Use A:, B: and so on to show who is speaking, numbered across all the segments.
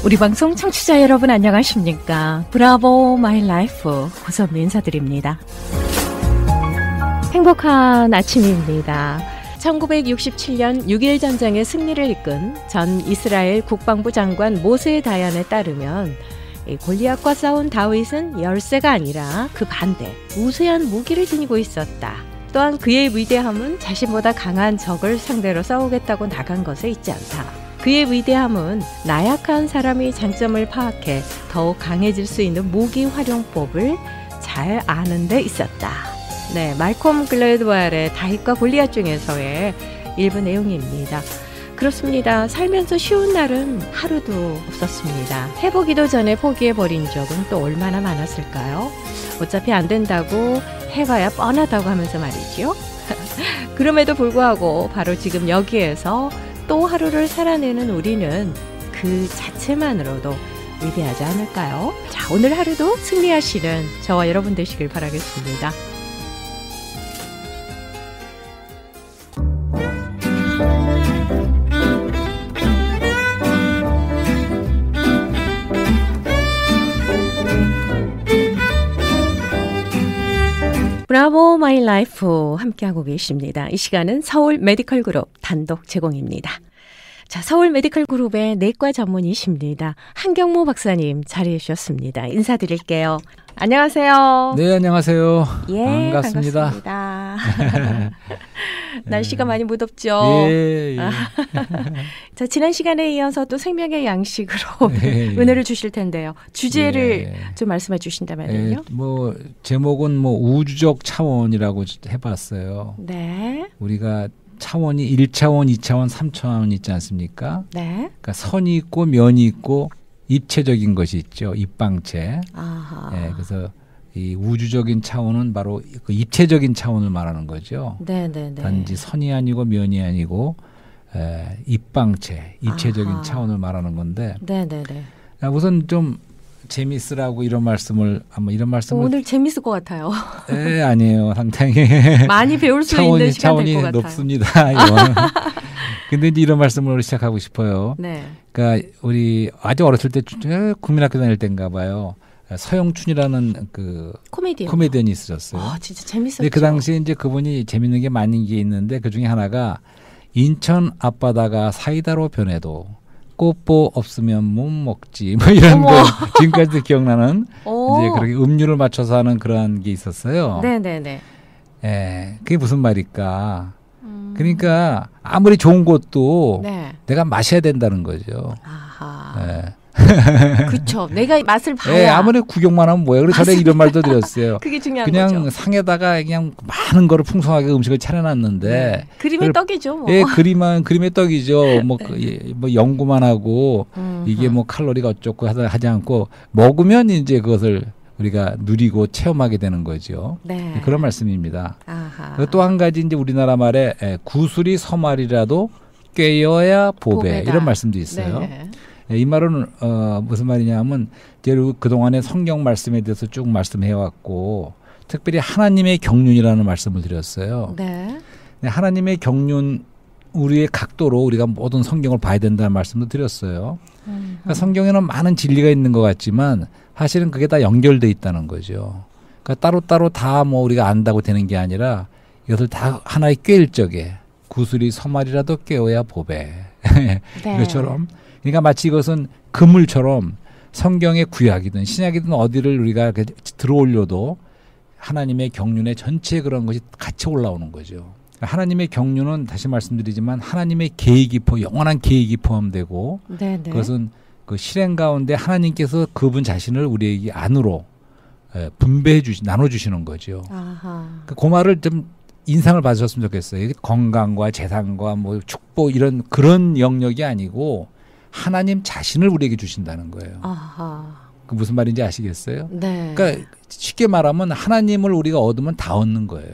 A: 우리 방송 청취자 여러분 안녕하십니까? 브라보 마이 라이프 고선미 인사드립니다. 행복한 아침입니다. 1967년 6.1 전쟁의 승리를 이끈 전 이스라엘 국방부 장관 모세 다얀에 따르면 골리앗과 싸운 다윗은 열세가 아니라 그 반대 우세한 무기를 지니고 있었다. 또한 그의 위대함은 자신보다 강한 적을 상대로 싸우겠다고 나간 것에 있지 않다. 그의 위대함은 나약한 사람이 장점을 파악해 더욱 강해질 수 있는 무기 활용법을 잘 아는 데 있었다. 네, 말콤 글래드웰의 다윗과 골리앗 중에서의 일부 내용입니다. 그렇습니다. 살면서 쉬운 날은 하루도 없었습니다. 해보기도 전에 포기해버린 적은 또 얼마나 많았을까요? 어차피 안 된다고 해봐야 뻔하다고 하면서 말이죠. 그럼에도 불구하고 바로 지금 여기에서 또 하루를 살아내는 우리는 그 자체만으로도 위대하지 않을까요? 자, 오늘 하루도 승리하시는 저와 여러분 되시길 바라겠습니다. 브라보 마이 라이프 함께하고 계십니다. 이 시간은 서울 메디컬 그룹 단독 제공입니다. 자, 서울 메디컬 그룹의 내과 전문의십니다. 한경모 박사님 자리해 주셨습니다. 인사드릴게요. 안녕하세요.
B: 네, 안녕하세요.
A: 예,
B: 반갑습니다.
A: 날씨가 많이 무덥죠?
B: 예.
A: 자, 지난 시간에 이어서 또 생명의 양식으로 은혜를 주실 텐데요. 주제를 좀 말씀해 주신다면요.
B: 뭐 제목은 뭐 우주적 차원이라고 해봤어요.
A: 네.
B: 우리가 차원이 1차원, 2차원, 3차원 있지 않습니까?
A: 네.
B: 그러니까 선이 있고 면이 있고 입체적인 것이 있죠. 입방체.
A: 아하.
B: 예, 그래서 이 우주적인 차원은 바로 그 입체적인 차원을 말하는 거죠.
A: 네네네.
B: 단지 선이 아니고 면이 아니고 입방체, 입체적인
A: 아하.
B: 차원을 말하는 건데.
A: 네네네.
B: 우선 좀 재미있으라고 이런 말씀을
A: 오늘 재밌을 것 같아요.
B: 네, 아니에요. 상당히
A: 많이 배울 수 있는 시간 될 것 같아요.
B: 높습니다. 근데 이제 이런 말씀으로 시작하고 싶어요.
A: 네.
B: 그러니까 우리 아주 어렸을 때 국민학교 다닐 때인가 봐요. 서영춘이라는 그 코미디언이 있으셨어요.
A: 진짜 재밌었죠.
B: 그 당시에 이제 그분이 재밌는 게 많은 게 있는데 그 중에 하나가 인천 앞바다가 사이다로 변해도 꽃보 없으면 못 먹지 뭐 이런 거 지금까지도 기억나는 이제 그렇게 음료를 맞춰서 하는 그런 게 있었어요.
A: 네네네.
B: 예, 그게 무슨 말일까? 그러니까 아무리 좋은 것도 내가 마셔야 된다는 거죠.
A: 아하.
B: 예.
A: 그렇죠. 내가 맛을 봐야.
B: 예, 아무리 구경만 하면 뭐예요. 그래서 전에 이런 말도 드렸어요.
A: 그게 중요한
B: 그냥
A: 거죠.
B: 상에다가 그냥 많은 거를 풍성하게 음식을 차려놨는데
A: 그림의 떡이죠. 뭐.
B: 예, 그림의 떡이죠. 뭐, 뭐 연구만 하고 이게 뭐 칼로리가 어쩌고 하지 않고 먹으면 이제 그것을 우리가 누리고 체험하게 되는 거죠.
A: 네.
B: 그런 말씀입니다.
A: 아하.
B: 또 한 가지 이제 우리나라 말에 구슬이 서말이라도 꿰어야 보배 이런 말씀도 있어요.
A: 네.
B: 이 말은 무슨 말이냐면 이제 그동안의 성경 말씀에 대해서 쭉 말씀해왔고 특별히 하나님의 경륜이라는 말씀을 드렸어요.
A: 네.
B: 하나님의 우리의 각도로 우리가 모든 성경을 봐야 된다는 말씀도 드렸어요. 그러니까 성경에는 많은 진리가 있는 것 같지만 사실은 그게 다 연결돼 있다는 거죠. 그러니까 따로따로 다 뭐 우리가 안다고 되는 게 아니라 이것을 다 하나의 꿰일 적에 구슬이 서말이라도 꿰어야 보배. 이것처럼 그러니까 마치 이것은 그물처럼 성경의 구약이든 신약이든 어디를 우리가 들어올려도 하나님의 경륜의 전체 그런 것이 같이 올라오는 거죠. 하나님의 경륜은 다시 말씀드리지만 하나님의 계획이 영원한 계획이 포함되고 그것은 그 실행 가운데 하나님께서 그분 자신을 우리에게 안으로 나눠주시는 거죠. 아하. 그 말을 좀 인상을 받으셨으면 좋겠어요. 건강과 재산과 뭐 축복 그런 영역이 아니고 하나님 자신을 우리에게 주신다는 거예요. 아하. 그 무슨 말인지 아시겠어요?
A: 네.
B: 그러니까 쉽게 말하면 하나님을 우리가 얻으면 다 얻는 거예요.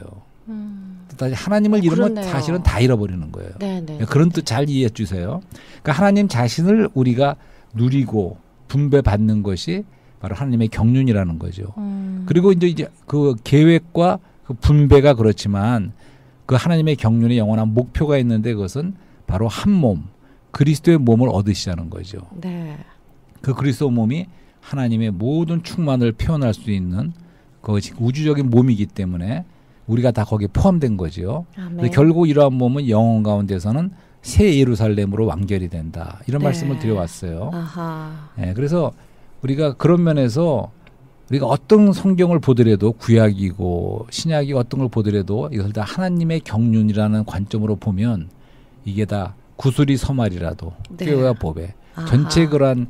B: 하나님을 잃으면
A: 그렇네요.
B: 사실은 다 잃어버리는 거예요.
A: 네네.
B: 그런 뜻 잘 이해해 주세요. 그러니까 하나님 자신을 우리가 누리고 분배받는 것이 바로 하나님의 경륜이라는 거죠. 그리고 이제 그 계획과 그 분배가 그렇지만 그 하나님의 경륜에 영원한 목표가 있는데 그것은 바로 한 몸, 그리스도의 몸을 얻으시자는 거죠.
A: 네.
B: 그 그리스도 몸이 하나님의 모든 충만을 표현할 수 있는 그것이 우주적인 몸이기 때문에 우리가 다 거기에 포함된 거죠. 결국 이러한 몸은 영혼 가운데서는 새 예루살렘으로 완결이 된다. 이런 말씀을 드려왔어요. 네, 그래서 우리가 그런 면에서 우리가 어떤 성경을 보더라도 구약이고 신약이 어떤 걸 보더라도 이것을 다 하나님의 경륜이라는 관점으로 보면 이게 다 구술이 서말이라도 꾀와 법에 전체 그러한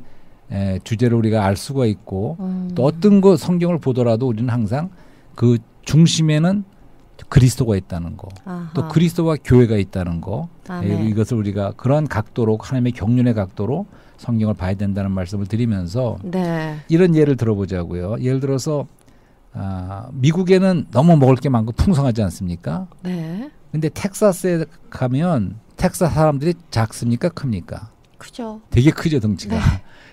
B: 주제를 우리가 알 수가 있고 또 어떤 거 성경을 보더라도 우리는 항상 그 중심에는 그리스도가 있다는 거, 또 그리스도와 교회가 있다는 거, 이것을 우리가 그러한 각도로 하나님의 경륜의 각도로 성경을 봐야 된다는 말씀을 드리면서 이런 예를 들어보자고요. 예를 들어서 미국에는 너무 먹을 게 많고 풍성하지 않습니까? 근데 텍사스에 가면 텍사스 사람들이 작습니까? 큽니까?
A: 크죠.
B: 되게 크죠, 덩치가.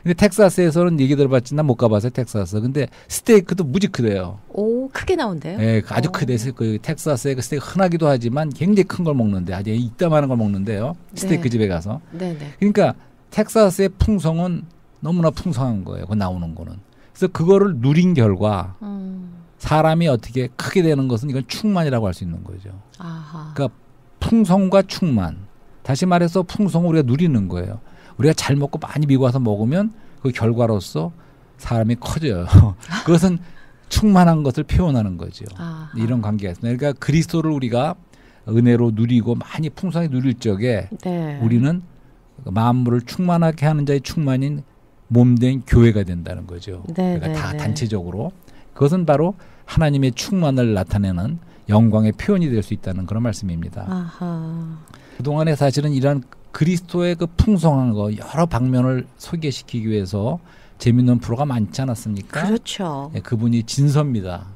B: 근데 텍사스에서는 얘기 들어봤지 난 못 가봐서 텍사스. 근데 스테이크도 무지 크대요.
A: 오, 크게 나온대요?
B: 네, 아주 크대요. 그 텍사스에 그 스테이크 흔하기도 하지만 굉장히 큰 걸 먹는데 아주 이따만한 걸 먹는데요. 스테이크 집에 가서. 그러니까 텍사스의 풍성은 너무나 풍성한 거예요. 그 나오는 거는. 그래서 그거를 누린 결과 사람이 어떻게 크게 되는 것은 이건 충만이라고 할 수 있는 거죠. 그러니까 풍성과 충만. 다시 말해서 풍성을 우리가 누리는 거예요. 우리가 잘 먹고 많이 미국 와서 먹으면 그 결과로서 사람이 커져요. 그것은 충만한 것을 표현하는 거죠. 이런 관계가 있습니다. 그러니까 그리스도를 우리가 은혜로 누리고 많이 풍성하게 누릴 적에 우리는 만물을 충만하게 하는 자의 충만인 몸된 교회가 된다는 거죠. 그러니까 다 단체적으로. 그것은 바로 하나님의 충만을 나타내는 영광의 표현이 될 수 있다는 그런 말씀입니다. 그동안에 사실은 이런 그리스도의 그 풍성한 거 여러 방면을 소개시키기 위해서 재밌는 프로가 많지 않았습니까?
A: 그렇죠.
B: 네, 그분이 진서입니다.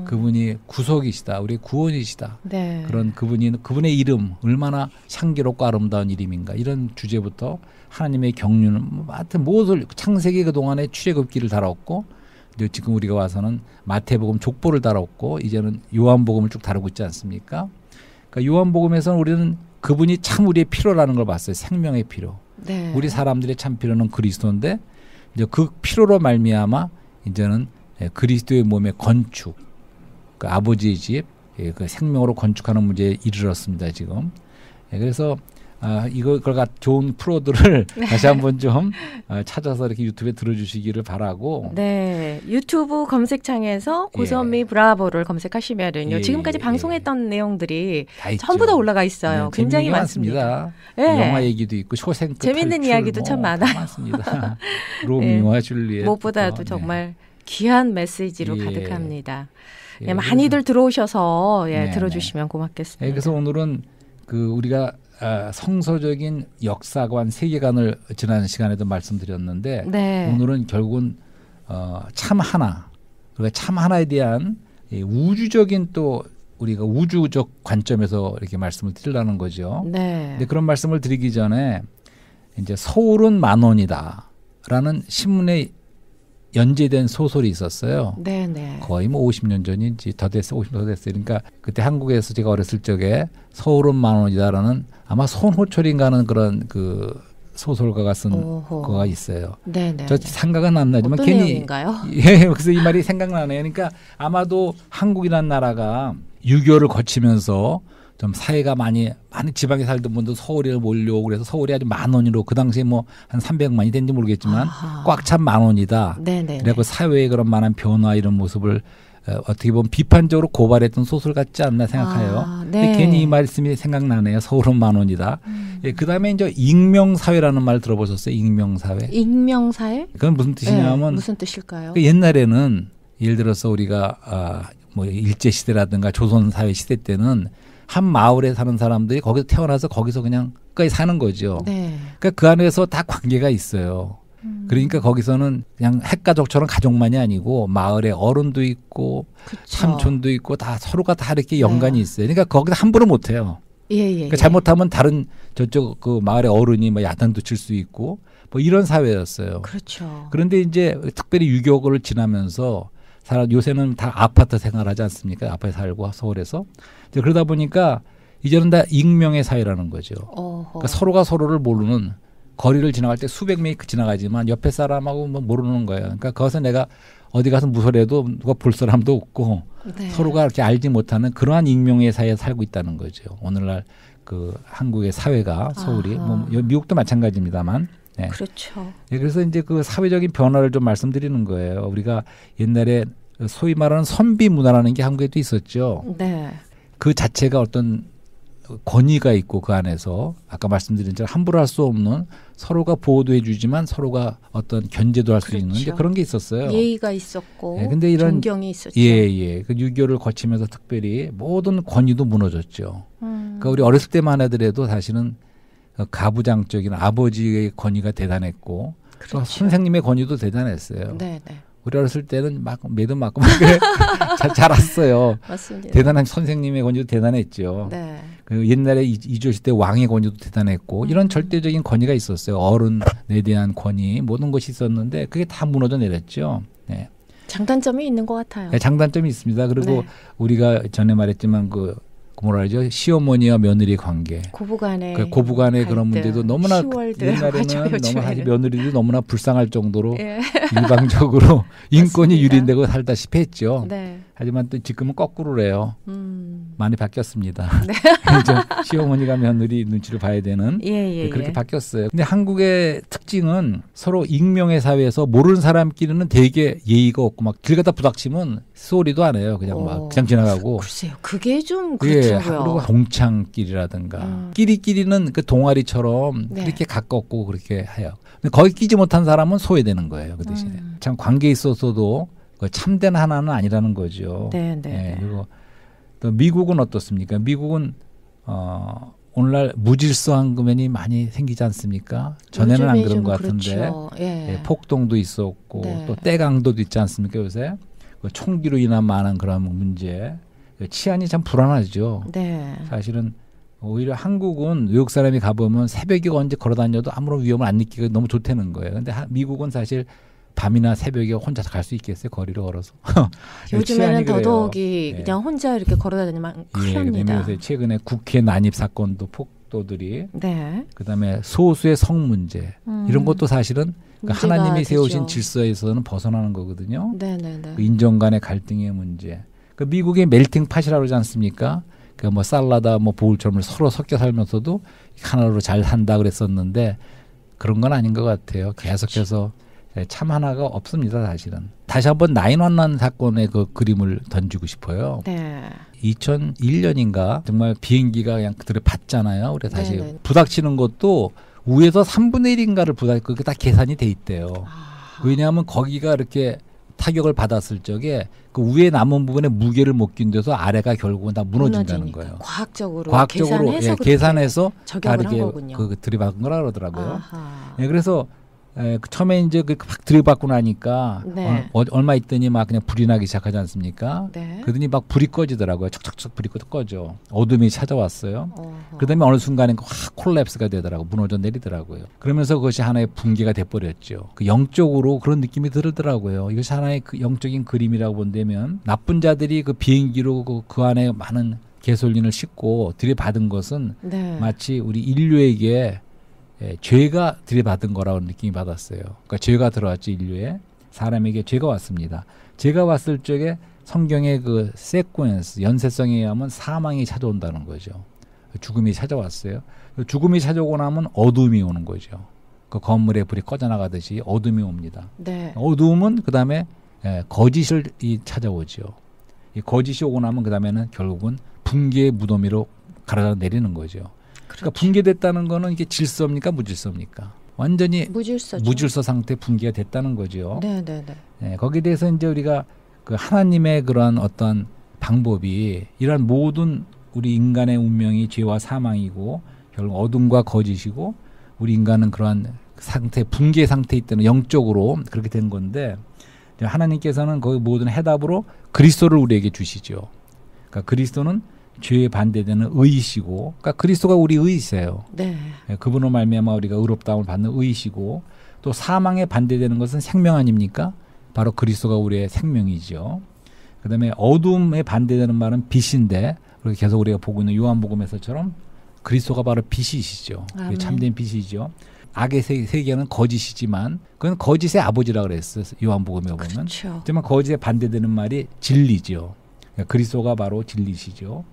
B: 그분이 구속이시다. 우리 구원이시다. 그런 그분의 이름 얼마나 향기롭고 아름다운 이름인가 이런 주제부터 하나님의 경륜은 하여튼 모든 창세기 그동안에 출애굽기를 다뤘고 지금 우리가 와서는 마태복음 족보를 다뤘고 이제는 요한복음을 쭉 다루고 있지 않습니까? 그러니까 요한복음에서는 우리는 그분이 참 우리의 필요라는 걸 봤어요. 생명의 필요. 우리 사람들의 참 필요는 그리스도인데 이제 그 필요로 말미암아 이제는 그리스도의 몸의 건축, 그 아버지의 집, 그 생명으로 건축하는 문제에 이르렀습니다. 지금. 그래서 이걸 좋은 프로들을 다시 한번 좀 찾아서 이렇게 유튜브에 들어주시기를 바라고.
A: 유튜브 검색창에서 고선미 브라보를 검색하시면은요. 지금까지 방송했던 내용들이 전부 다 올라가 있어요. 굉장히 많습니다.
B: 영화 얘기도 있고 쇼생크
A: 재밌는
B: 탈출,
A: 이야기도 참 많아요.
B: 많습니다. 로미오와 줄리엣.
A: 무엇보다도 정말 귀한 메시지로 가득합니다. 많이들 들어오셔서 들어주시면 고맙겠습니다.
B: 그래서 오늘은 그 우리가 성서적인 역사관 세계관을 지난 시간에도 말씀드렸는데 오늘은 결국은 참 하나 그러니까 참 하나에 대한 우주적인 또 우리가 우주적 관점에서 이렇게 말씀을 드리려는 거죠. 근데 그런 말씀을 드리기 전에 이제 서울은 만원이다라는 신문에 연재된 소설이 있었어요. 거의 뭐 50년 전인지 더 됐어, 50년 더 됐어요. 그러니까 그때 한국에서 제가 어렸을 적에 서울은 만원이다라는 아마 손호철인가 하는 그런 그 소설가가 쓴 거가 있어요. 저 생각은 안 나지만
A: 어떤
B: 괜히
A: 내용인가요?
B: 그래서 이 말이 생각나네요. 그러니까 아마도 한국이라는 나라가 유교를 거치면서 좀 사회가 많이 지방에 살던 분도 서울에 몰려오고 그래서 서울이 아주 만원으로 그 당시에 뭐 한 300만이 된지 모르겠지만 꽉 찬 만원이다. 그리고 사회의 그런 많은 변화 이런 모습을 어떻게 보면 비판적으로 고발했던 소설 같지 않나 생각해요. 근데 괜히 이 말씀이 생각나네요. 서울은 만원이다. 그다음에 이제 익명사회라는 말 들어보셨어요? 익명사회.
A: 익명사회?
B: 그건 무슨 뜻이냐면
A: 무슨 뜻일까요?
B: 옛날에는 예를 들어서 우리가 뭐 일제시대라든가 조선사회 시대 때는 한 마을에 사는 사람들이 거기서 태어나서 거기서 그냥 끝까지 사는 거죠. 그러니까 그 안에서 다 관계가 있어요. 그러니까 거기서는 그냥 핵가족처럼 가족만이 아니고 마을에 어른도 있고 삼촌도 있고 다 서로가 다 이렇게 연관이 있어요. 그러니까 거기서 함부로 못 해요. 그러니까 잘못하면 다른 저쪽 그 마을의 어른이 뭐 야단도 칠 수 있고 뭐 이런 사회였어요. 그런데 이제 특별히 유교를 지나면서 요새는 다 아파트 생활하지 않습니까? 아파트에 살고 서울에서. 그러다 보니까 이제는 다 익명의 사회라는 거죠. 그러니까 서로가 서로를 모르는 거리를 지나갈 때 수백 명이 지나가지만 옆에 사람하고 뭐 모르는 거예요. 그러니까 거기서 내가 어디 가서 무설해도 누가 볼 사람도 없고
A: 네.
B: 서로가 이렇게 알지 못하는 그러한 익명의 사이에 살고 있다는 거죠. 오늘날 그 한국의 사회가 서울이 뭐 미국도 마찬가지입니다만. 네.
A: 그렇죠.
B: 네, 그래서 이제 그 사회적인 변화를 좀 말씀드리는 거예요. 우리가 옛날에 소위 말하는 선비 문화라는 게 한국에도 있었죠.
A: 네.
B: 그 자체가 어떤 권위가 있고 그 안에서 아까 말씀드린 대로 함부로 할 수 없는 서로가 보호도 해주지만 서로가 어떤 견제도 할 수
A: 그렇죠.
B: 있는 이제 그런 게 있었어요.
A: 예의가 있었고
B: 네, 근데 이런
A: 존경이 있었죠.
B: 예. 그 6.25를 거치면서 특별히 모든 권위도 무너졌죠. 그러니까 우리 어렸을 때만 하더라도 사실은 가부장적인 아버지의 권위가 대단했고
A: 그렇죠.
B: 또 선생님의 권위도 대단했어요.
A: 네.
B: 우리 어렸을 때는 막 매도 맞고 막 자랐어요.
A: 맞습니다.
B: 대단한 선생님의 권위도 대단했죠.
A: 네.
B: 그 옛날에 이조시 때 왕의 권위도 대단했고 이런 절대적인 권위가 있었어요. 어른에 대한 권위 모든 것이 있었는데 그게 다 무너져 내렸죠. 네.
A: 장단점이 있는 것 같아요.
B: 네, 장단점이 있습니다. 그리고
A: 네.
B: 우리가 전에 말했지만 그 뭐라 그러죠? 시어머니와 며느리 관계.
A: 고부간의
B: 그 고부간의 그런 문제도 너무나 옛날에는 너무 사실 며느리도 너무나 불쌍할 정도로
A: 예.
B: 일방적으로 인권이
A: 맞습니다.
B: 유린되고 살다시피 했죠.
A: 네.
B: 하지만 또 지금은 거꾸로래요. 많이 바뀌었습니다.
A: 네.
B: 시어머니가 며느리 눈치를 봐야 되는
A: 예.
B: 그렇게 바뀌었어요. 근데 한국의 특징은 서로 익명의 사회에서 모르는 사람끼리는 되게 예의가 없고 막 길 가다 부닥치면 소리도 안 해요. 그냥 막 그냥 지나가고.
A: 글쎄요. 그게 좀
B: 예,
A: 그렇더라고요.
B: 그리고 동창끼리라든가 끼리끼리는 그 동아리처럼
A: 네.
B: 그렇게 가깝고 그렇게 해요. 근데 거기 끼지 못한 사람은 소외되는 거예요. 그 대신에 참 관계에 있어서도 그 참된 하나는 아니라는 거죠.
A: 네.
B: 예, 그리고 또 미국은 어떻습니까? 미국은 오늘날 무질서한 면이 많이 생기지 않습니까? 전에는 안 그런 것 같은데
A: 그렇죠. 예.
B: 폭동도 있었고
A: 네.
B: 또 떼강도도 있지 않습니까? 요새 그 총기로 인한 많은 그런 문제, 치안이 참 불안하죠.
A: 네.
B: 사실은 오히려 한국은 외국 사람이 가보면 새벽에 언제 걸어다녀도 아무런 위험을 안 느끼고 너무 좋다는 거예요. 근데 미국은 사실 밤이나 새벽에 혼자서 갈 수 있겠어요? 거리를 걸어서.
A: 요즘에는 더더욱이
B: 네.
A: 그냥 혼자 이렇게 걸어다니면 큰일 납니다.
B: 요새 최근에 국회 난입 사건도 폭도들이
A: 네.
B: 그다음에 소수의 성 문제 이런 것도 사실은 그러니까 하나님이
A: 되죠.
B: 세우신 질서에서는 벗어나는 거거든요.
A: 네.
B: 그 인종 간의 갈등의 문제. 그 미국의 멜팅 팟이라고 그러지 않습니까? 그 뭐 쌀라다 뭐 보울처럼 서로 섞여 살면서도 하나로 잘 산다 그랬었는데 그런 건 아닌 것 같아요. 계속해서 참 하나가 없습니다, 사실은. 다시 한번 9/11 사건의 그 그림을 던지고 싶어요.
A: 네.
B: 2001년인가 정말 비행기가 그냥 그들을 봤잖아요. 그래 다시
A: 네네.
B: 부닥치는 것도 위에서 3분의 1인가를 그게 다 계산이 돼 있대요. 왜냐하면 거기가 이렇게 타격을 받았을 적에 그 위에 남은 부분에 무게를 못 낀데서 아래가 결국은 다 무너진다는
A: 무너지니까.
B: 거예요.
A: 과학적으로
B: 계산해서, 계산해서
A: 적용을 한
B: 다르게
A: 거군요.
B: 그 들이박은 거라 그러더라고요.
A: 아하.
B: 예, 그래서 처음에 이제 막 들이받고 나니까
A: 네.
B: 얼마 있더니 막 그냥 불이 나기 시작하지 않습니까?
A: 네.
B: 그러더니 막 불이 꺼지더라고요. 척척척 불이 꺼져. 어둠이 찾아왔어요.
A: 어허.
B: 그다음에 어느 순간에 확 콜랩스가 되더라고. 무너져 내리더라고요. 그러면서 그것이 하나의 붕괴가 돼버렸죠. 그 영적으로 그런 느낌이 들더라고요. 이것이 하나의 그 영적인 그림이라고 본다면 나쁜 자들이 그 비행기로 그 안에 많은 개솔린을 싣고 들이받은 것은
A: 네.
B: 마치 우리 인류에게 죄가 들이받은 거라고 느낌이 받았어요. 그러니까 죄가 들어왔죠, 인류에. 사람에게 죄가 왔습니다. 죄가 왔을 적에 성경의 그 세퀀스, 연쇄성에 의하면 사망이 찾아온다는 거죠. 죽음이 찾아왔어요. 죽음이 찾아오고 나면 어둠이 오는 거죠. 그 건물에 불이 꺼져나가듯이 어둠이 옵니다.
A: 네.
B: 어둠은 그 다음에 거짓이 찾아오죠. 이 거짓이 오고 나면 그 다음에는 결국은 붕괴의 무더미로 갈아 내리는 거죠. 그러니까 붕괴됐다는 거는 이게 질서입니까, 무질서입니까? 완전히 무질서 상태 붕괴가 됐다는 거죠.
A: 네.
B: 네, 거기에 대해서 이제 우리가 그 하나님의 그런 어떤 방법이 이러한 모든 우리 인간의 운명이 죄와 사망이고 결국 어둠과 거짓이고 우리 인간은 그러한 상태, 붕괴 상태에 있다는 영적으로 그렇게 된 건데 하나님께서는 거기 모든 해답으로 그리스도를 우리에게 주시죠. 그러니까 그리스도는 죄에 반대되는 의이시고, 그러니까 그리스도가 우리 의이세요.
A: 네.
B: 그분으로 말미암아 우리가 의롭다움을 받는 의이시고, 또 사망에 반대되는 것은 생명 아닙니까? 바로 그리스도가 우리의 생명이죠. 그다음에 어둠에 반대되는 말은 빛인데, 그렇게 계속 우리가 보고 있는 요한복음에서처럼 그리스도가 바로 빛이시죠. 참된 빛이죠. 악의 세계는 거짓이지만 그건 거짓의 아버지라고 그랬어요. 요한복음에 보면.
A: 그렇죠.
B: 하지만 거짓에 반대되는 말이 진리죠. 그러니까 그리스도가 바로 진리시죠.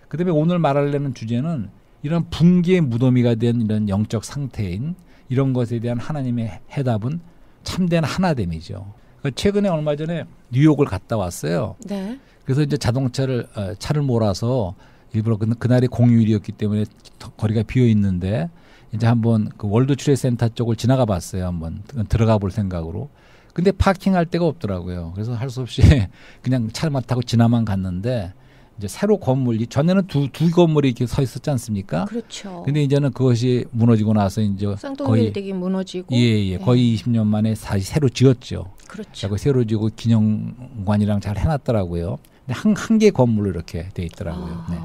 B: 그다음에 오늘 말하려는 주제는 이런 붕괴의 무덤이가 된 이런 영적 상태인 이런 것에 대한 하나님의 해답은 참된 하나됨이죠. 최근에 얼마 전에 뉴욕을 갔다 왔어요.
A: 네.
B: 그래서 이제 차를 몰아서 일부러 그날이 공휴일이었기 때문에 거리가 비어 있는데 이제 한번 그 월드 트레이드 센터 쪽을 지나가 봤어요. 한번 들어가 볼 생각으로. 근데 파킹할 데가 없더라고요. 그래서 할 수 없이 그냥 차만 타고 지나만 갔는데 이제 새로 건물이 전에는 두 건물이 이렇게 서 있었지 않습니까?
A: 그렇죠.
B: 근데 이제는 그것이 무너지고 나서 이제
A: 쌍둥이빌딩이 무너지고
B: 거의 20년 만에 다시 새로 지었죠.
A: 그렇죠.
B: 새로 지고 기념관이랑 잘 해놨더라고요. 근데 한 개 건물로 이렇게 돼 있더라고요. 네.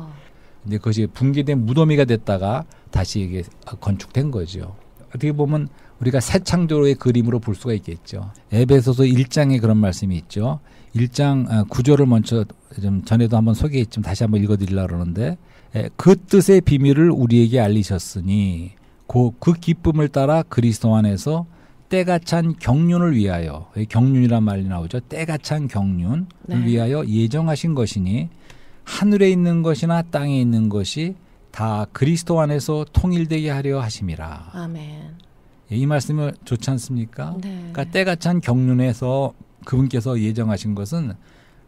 B: 근데 그것이 붕괴된 무덤이가 됐다가 다시 이게 건축된 거죠. 어떻게 보면 우리가 새 창조의 그림으로 볼 수가 있겠죠. 에베소서 1장에 그런 말씀이 있죠. 1장 9절을 먼저 좀 전에도 한번 소개했지만 다시 한번 읽어드리려고 그러는데 그 뜻의 비밀을 우리에게 알리셨으니 그 기쁨을 따라 그리스도 안에서 때가 찬 경륜을 위하여 경륜이란 말이 나오죠. 때가 찬 경륜을 위하여 예정하신 것이니 하늘에 있는 것이나 땅에 있는 것이 다 그리스도 안에서 통일되게 하려 하심이라.
A: 아멘.
B: 이 말씀은 좋지 않습니까?
A: 네.
B: 그러니까 때가 찬 경륜에서 그분께서 예정하신 것은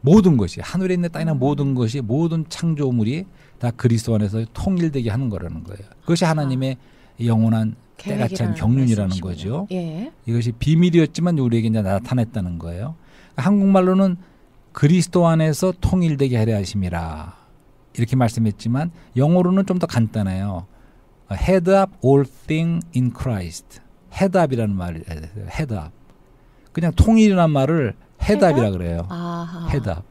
B: 모든 것이 하늘에 있는 땅이나 모든 것이 모든 창조물이 다 그리스도 안에서 통일되게 하는 거라는 거예요. 그것이 하나님의 영원한 때가 찬 경륜이라는 거죠.
A: 예.
B: 이것이 비밀이었지만 우리에게 이제 나타냈다는 거예요. 한국말로는 그리스도 안에서 통일되게 하려 하심이라 이렇게 말씀했지만 영어로는 좀 더 간단해요. Head up all things in Christ. Head up이라는 말이 Head up. 그냥 통일이라는 말을 Head up이라 그래요.
A: 아하.
B: Head up.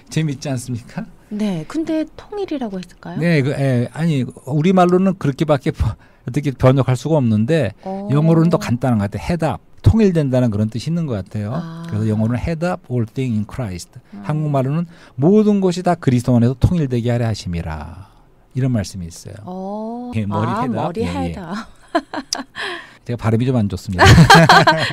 B: 재밌지 않습니까?
A: 네. 근데 통일이라고 했을까요?
B: 네, 아니 우리 말로는 그렇게밖에 어떻게 번역할 수가 없는데 영어로는 더 간단한 것 같아요. Head up. 통일된다는 그런 뜻이 있는 것 같아요. 그래서 영어로는 head up all things in Christ. 한국말로는 모든 것이 다 그리스도 안에서 통일되게 하려 하심이라. 이런 말씀이 있어요.
A: 머리 head up.
B: 제가 발음이 좀 안 좋습니다.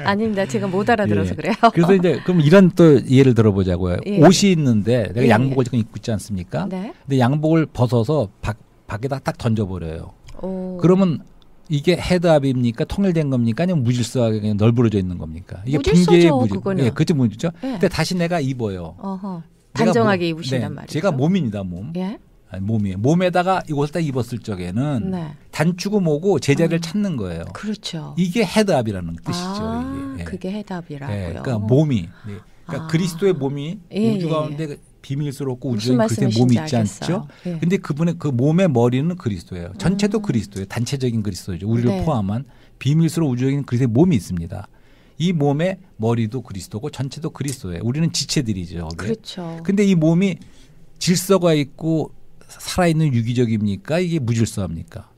A: 아닙니다. 제가 못 알아들어서 그래요.
B: 그래서 이제 그럼 이런 또 예를 들어보자고요. 옷이 있는데 내가 양복을 지금 입고 있지 않습니까?
A: 네.
B: 근데 양복을 벗어서 밖에다 딱 던져버려요. 그러면 이게 헤드업입니까? 통일된 겁니까? 아니면 무질서하게 그냥 널브러져 있는 겁니까? 이게 붕괴의
A: 그거는.
B: 예, 그치 무질죠.
A: 네.
B: 근데 다시 내가 입어요.
A: 단정하게 입으신단 말이죠.
B: 제가 몸입니다, 몸.
A: 예?
B: 아니, 몸이에요. 몸에다가 이것을 딱 입었을 적에는 단추고 뭐고 제자리를 찾는 거예요.
A: 그렇죠.
B: 이게 헤드업이라는 뜻이죠. 이게.
A: 그게 헤드업이라고요.
B: 예, 그러니까 몸이. 그러니까 그리스도의 몸이 우주 가운데 비밀스럽고 우주적인 그리스도의 몸이 있지 않죠? 근데 그분의 그 몸의 머리는 그리스도예요. 전체도 그리스도예요. 단체적인 그리스도죠. 우리를 포함한 비밀스러운 우주적인 그리스도의 몸이 있습니다. 이 몸의 머리도 그리스도고 전체도 그리스도예요. 우리는 지체들이죠.
A: 그렇죠.
B: 근데 이 몸이 질서가 있고 살아있는 유기적입니까? 이게 무질서합니까?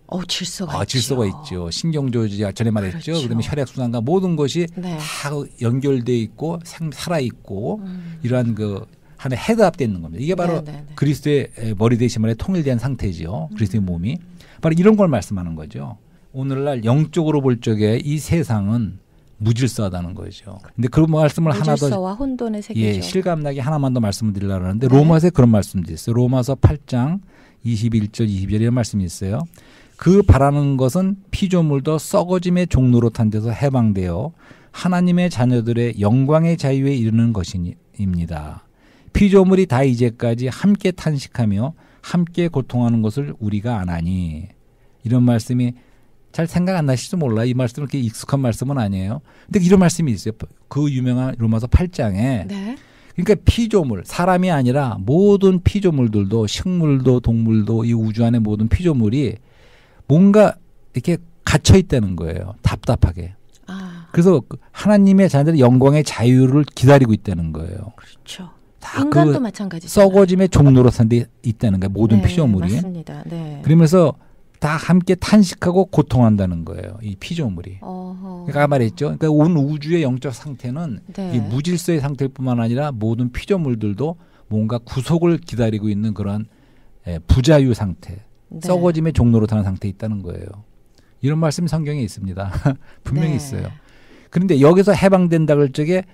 B: 질서가 있죠. 신경조직 전에 말했죠.
A: 그렇죠.
B: 그다음에 혈액순환과 모든 것이 다 연결돼 있고 살아 있고 이러한 그 하나의 헤드업되어 있는 겁니다. 이게 바로 그리스도의 머리 되심의 통일된 상태죠. 그리스도의 몸이. 바로 이런 걸 말씀하는 거죠. 오늘날 영적으로 볼 적에 이 세상은 무질서하다는 거죠. 근데 그런 말씀을 하나 더
A: 무질서와 혼돈의 세계죠.
B: 실감나게 하나만 더 말씀을 드리려고 하는데 로마서에 그런 말씀도 있어요. 로마서 8장 21절 22절 이런 말씀이 있어요. 그 바라는 것은 피조물도 썩어짐의 종로로 탄 데서 해방되어 하나님의 자녀들의 영광의 자유에 이르는 것입니다. 피조물이 다 이제까지 함께 탄식하며 함께 고통하는 것을 우리가 아나니. 이런 말씀이 잘 생각 안 나실지 몰라요. 이 말씀은 그렇게 익숙한 말씀은 아니에요. 근데 이런 말씀이 있어요. 그 유명한 로마서 8장에. 그러니까 피조물, 사람이 아니라 모든 피조물들도 식물도 동물도 이 우주 안의 모든 피조물이 뭔가 이렇게 갇혀 있다는 거예요. 답답하게. 그래서 하나님의 자녀들의 영광의 자유를 기다리고 있다는 거예요.
A: 그렇죠. 인간도 마찬가지죠.
B: 썩어짐의 종로로 산 데 있다는 거예요. 모든 피조물이.
A: 맞습니다.
B: 그러면서 다 함께 탄식하고 고통한다는 거예요. 이 피조물이. 그러니까 말했죠. 그러니까 온 우주의 영적 상태는 이 무질서의 상태일 뿐만 아니라 모든 피조물들도 뭔가 구속을 기다리고 있는 그러한 부자유 상태, 썩어짐의 종로로 타는 상태에 있다는 거예요. 이런 말씀이 성경에 있습니다. 분명히
A: 네.
B: 있어요. 그런데 여기서 해방된다 그럴 적에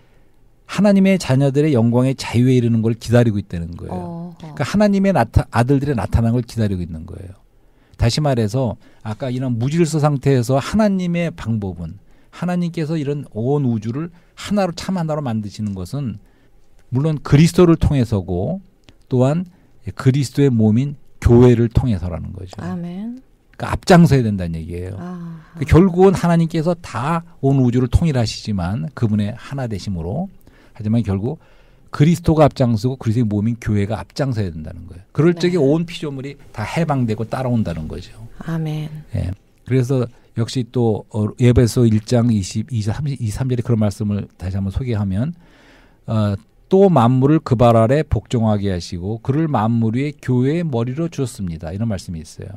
B: 하나님의 자녀들의 영광의 자유에 이르는 걸 기다리고 있다는 거예요. 그러니까 하나님의 아들들의 나타나는 걸 기다리고 있는 거예요. 다시 말해서 아까 이런 무질서 상태에서 하나님의 방법은 하나님께서 이런 온 우주를 하나로 참 하나로 만드시는 것은 물론 그리스도를 통해서고 또한 그리스도의 몸인 교회를 통해서라는 거죠.
A: 아멘.
B: 그러니까 앞장서야 된다는 얘기예요. 그러니까 결국은 하나님께서 다 온 우주를 통일하시지만 그분의 하나 되심으로 하지만 결국 그리스도가 앞장서고 그리스도의 몸인 교회가 앞장서야 된다는 거예요. 그럴 적에 온 피조물이 다 해방되고 따라온다는 거죠.
A: 아멘.
B: 예. 그래서 역시 또 에베소 1장 23절에 그런 말씀을 다시 한번 소개하면 또 만물을 그 발 아래 복종하게 하시고 그를 만물 위에 교회의 머리로 주었습니다. 이런 말씀이 있어요.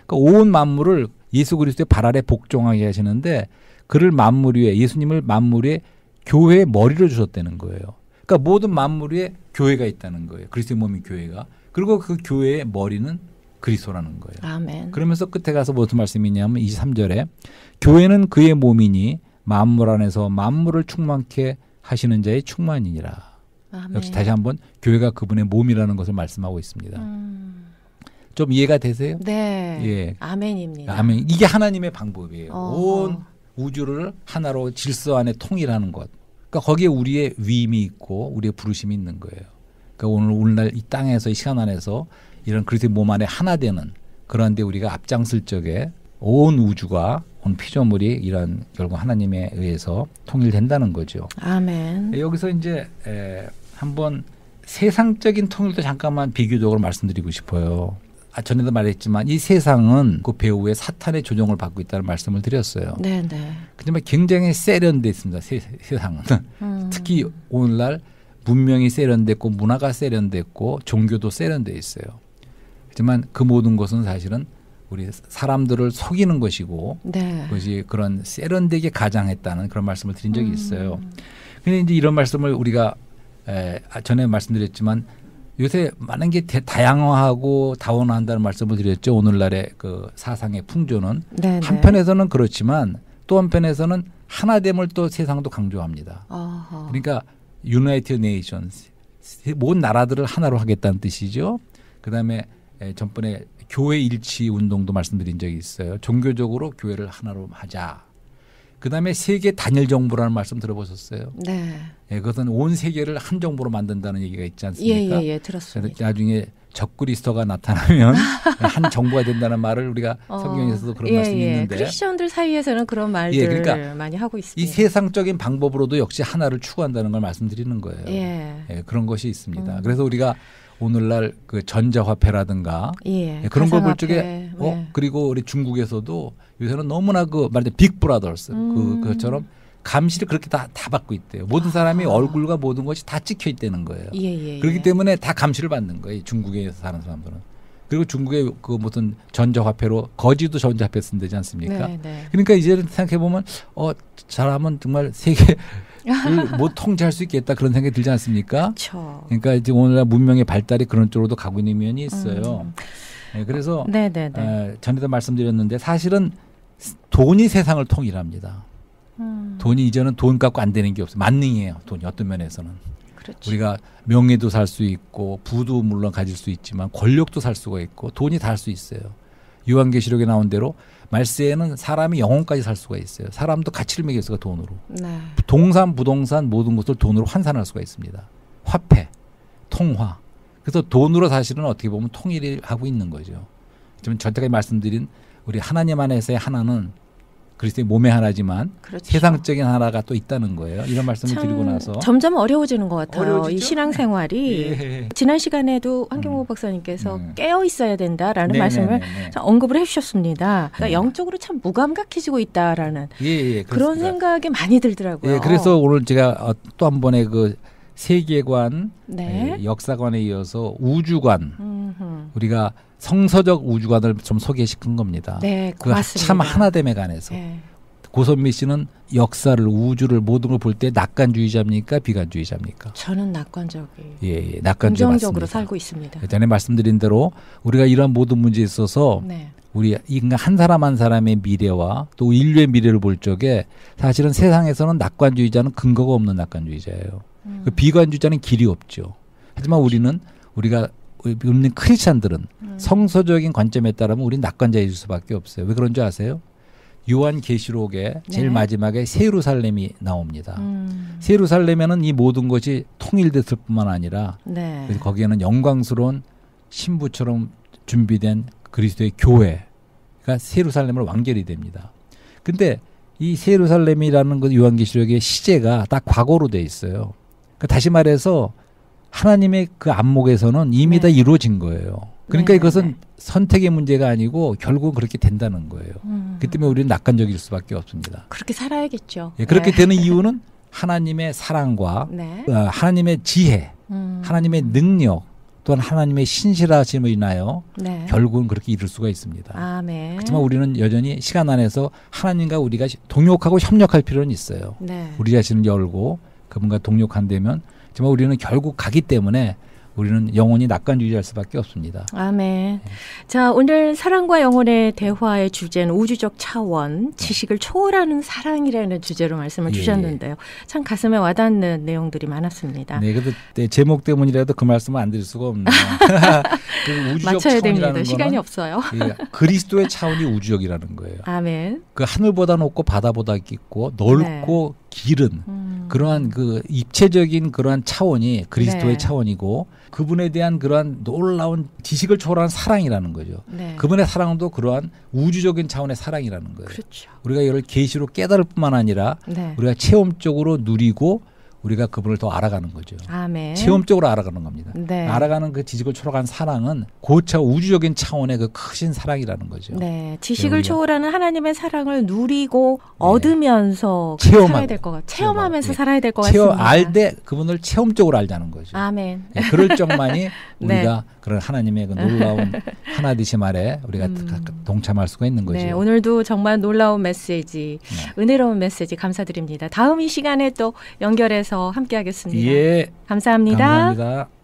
B: 그러니까 온 만물을 예수 그리스도의 발 아래 복종하게 하시는데 그를 만물 위에 예수님을 만물 위에 교회의 머리로 주셨다는 거예요. 그러니까 모든 만물 위에 교회가 있다는 거예요. 그리스도의 몸인 교회가. 그리고 그 교회의 머리는 그리스도라는 거예요.
A: 아멘.
B: 그러면서 끝에 가서 무슨 말씀이냐면 23절에 교회는 그의 몸이니 만물 안에서 만물을 충만케 하시는 자의 충만이니라.
A: 아멘.
B: 역시 다시 한번 교회가 그분의 몸이라는 것을 말씀하고 있습니다. 좀 이해가 되세요?
A: 네.
B: 예.
A: 아멘입니다.
B: 아멘. 이게 하나님의 방법이에요.
A: 어허.
B: 온 우주를 하나로 질서 안에 통일하는 것. 그러니까 거기에 우리의 위임이 있고 우리의 부르심이 있는 거예요. 그러니까 오늘날 이 땅에서 이 시간 안에서 이런 그리스도의 몸 안에 하나 되는 그런데 우리가 앞장설 적에 온 우주가 온 피조물이 이런 결국 하나님에 의해서 통일된다는 거죠.
A: 아멘.
B: 여기서 이제 한번 세상적인 통일도 잠깐만 비교적으로 말씀드리고 싶어요. 전에도 말했지만 이 세상은 그 배후에 사탄의 조종을 받고 있다는 말씀을 드렸어요.
A: 네, 네.
B: 그렇지만 굉장히 세련돼 있습니다. 세상은. 특히 오늘날 문명이 세련됐고 문화가 세련됐고 종교도 세련돼 있어요. 하지만 그 모든 것은 사실은 우리 사람들을 속이는 것이고
A: 네.
B: 그것이 그런 세련되게 가장했다는 그런 말씀을 드린 적이 있어요. 그런데 이제 이런 말씀을 우리가 전에 말씀드렸지만 요새 많은 게 다양화하고 다원화한다는 말씀을 드렸죠. 오늘날의 그 사상의 풍조는
A: 네,
B: 한편에서는 그렇지만 또 한편에서는 하나됨을 또 세상도 강조합니다.
A: 어허.
B: 그러니까 United Nations 모든 나라들을 하나로 하겠다는 뜻이죠. 그다음에 전번에 교회 일치 운동도 말씀드린 적이 있어요. 종교적으로 교회를 하나로 하자. 그다음에 세계 단일 정부라는 말씀 들어보셨어요?
A: 네.
B: 예, 그것은 온 세계를 한 정부로 만든다는 얘기가 있지 않습니까?
A: 예, 들었습니다.
B: 그래서 나중에 적그리스도가 나타나면 한 정부가 된다는 말을 우리가 성경에서도 그런 말씀이 있는데
A: 크리스천들 사이에서는 그런 말들
B: 그러니까
A: 많이 하고 있습니다.
B: 이 세상적인 방법으로도 역시 하나를 추구한다는 걸 말씀드리는 거예요.
A: 예.
B: 그런 것이 있습니다. 그래서 우리가 오늘날 그 전자화폐라든가 그런 걸 볼 적에 그리고 우리 중국에서도 요새는 너무나 그 말하자면 빅브라더스 그것처럼 감시를 그렇게 다 받고 있대요. 모든 사람이 얼굴과 모든 것이 다 찍혀 있다는 거예요. 그렇기 때문에 다 감시를 받는 거예요. 중국에 사는 사람들은. 그리고 중국의 그 무슨 전자화폐로 거지도 전자화폐 쓴다지 않습니까?
A: 네.
B: 그러니까 이제 생각해 보면 잘하면 정말 세계 못 통제할 수 있겠다 그런 생각이 들지 않습니까?
A: 그렇죠.
B: 그러니까 이제 오늘날 문명의 발달이 그런 쪽으로도 가고 있는 면이 있어요. 그래서 전에도 말씀드렸는데 사실은 돈이 세상을 통일합니다. 돈이 이제는 돈 갖고 안 되는 게 없어요. 만능이에요. 돈이 어떤 면에서는.
A: 그렇죠.
B: 우리가 명예도 살 수 있고 부도 물론 가질 수 있지만 권력도 살 수가 있고 돈이 다 할 수 있어요. 요한계시록에 나온 대로 말세에는 사람이 영혼까지 살 수가 있어요. 사람도 가치를 매길 수가 돈으로.
A: 네.
B: 동산, 부동산 모든 것을 돈으로 환산할 수가 있습니다. 화폐, 통화. 그래서 돈으로 사실은 어떻게 보면 통일을 하고 있는 거죠. 지금 전까지 말씀드린 우리 하나님 안에서의 하나는 그리스도의 몸의 하나지만
A: 그렇죠.
B: 세상적인 하나가 또 있다는 거예요. 이런 말씀을 드리고 나서
A: 점점 어려워지는 것 같아요.
B: 어려워지죠?
A: 이 신앙생활이 지난 시간에도 한경호 박사님께서 깨어 있어야 된다라는 말씀을 언급을 해주셨습니다. 그러니까 영적으로 참 무감각해지고 있다라는 그런 생각이 많이 들더라고요.
B: 그래서 오늘 제가 또 한 번의 그 세계관, 역사관에 이어서 우주관, 우리가 성서적 우주관을 좀 소개시킨 겁니다.
A: 네,
B: 그
A: 고맙습니다.
B: 참 하나됨에 관해서. 고선미 씨는 역사를 우주를 모든 걸 볼 때 낙관주의자입니까? 비관주의자입니까?
A: 저는 낙관적이에요.
B: 낙관주의
A: 긍정적으로
B: 맞습니다.
A: 살고 있습니다.
B: 전에 말씀드린 대로 우리가 이러한 모든 문제에 있어서 우리 인간 한 사람 한 사람의 미래와 또 인류의 미래를 볼 적에 사실은 세상에서는 낙관주의자는 근거가 없는 낙관주의자예요. 그 비관주의자는 길이 없죠. 하지만 우리가 믿는 크리스찬들은 성서적인 관점에 따르면 우리는 낙관자일 수밖에 없어요. 왜 그런 줄 아세요? 요한계시록에 제일 마지막에 새 예루살렘이 나옵니다. 새 예루살렘에는 이 모든 것이 통일됐을 뿐만 아니라 거기에는 영광스러운 신부처럼 준비된 그리스도의 교회가 새 예루살렘으로 완결이 됩니다. 근데 이 새 예루살렘이라는 그 요한계시록의 시제가 다 과거로 돼 있어요. 그러니까 다시 말해서 하나님의 그 안목에서는 이미 다 이루어진 거예요. 그러니까 이것은 선택의 문제가 아니고 결국 그렇게 된다는 거예요. 그 때문에 우리는 낙관적일 수밖에 없습니다.
A: 그렇게 살아야겠죠.
B: 그렇게 되는 이유는 하나님의 사랑과 하나님의 지혜, 하나님의 능력, 또한 하나님의 신실하심을 인하여 결국은 그렇게 이룰 수가 있습니다.
A: 아멘.
B: 그렇지만 우리는 여전히 시간 안에서 하나님과 우리가 동역하고 협력할 필요는 있어요. 우리 자신을 열고 그분과 동역한다면 정말 우리는 결국 가기 때문에 우리는 영원히 낙관주의할 수밖에 없습니다.
A: 아멘. 자, 오늘 사랑과 영혼의 대화의 주제는 우주적 차원, 지식을 초월하는 사랑이라는 주제로 말씀을 주셨는데요. 참 가슴에 와닿는 내용들이 많았습니다.
B: 네, 그래도 제목 때문이라도 그 말씀을 안 드릴 수가 없네요. 그 우주적
A: 맞춰야 됩니다.
B: 차원이라는
A: 시간이 없어요.
B: 그리스도의 차원이 우주적이라는 거예요.
A: 아멘.
B: 그 하늘보다 높고 바다보다 깊고 넓고 길은 그러한 그 입체적인 그러한 차원이 그리스도의 차원이고 그분에 대한 그러한 놀라운 지식을 초월한 사랑이라는 거죠. 그분의 사랑도 그러한 우주적인 차원의 사랑이라는 거예요.
A: 그렇죠.
B: 우리가 이를 계시로 깨달을 뿐만 아니라 우리가 체험적으로 누리고 우리가 그분을 더 알아가는 거죠.
A: 아멘.
B: 체험적으로 알아가는 겁니다. 알아가는 그 지식을 초월한 사랑은 고차 우주적인 차원의 그 크신 사랑이라는 거죠.
A: 지식을 초월하는 하나님의 사랑을 누리고 얻으면서 살아야 될 것 같아요. 체험하면서 살아야 될 것 같습니다.
B: 알되 그분을 체험적으로 알자는 거죠.
A: 아멘.
B: 그럴 적만이 우리가 그런 하나님의 그 놀라운 하나 되심 아래 우리가 동참할 수가 있는 거죠.
A: 오늘도 정말 놀라운 메시지, 은혜로운 메시지 감사드립니다. 다음 이 시간에 또 연결해서 함께하겠습니다. 감사합니다.
B: 감사합니다.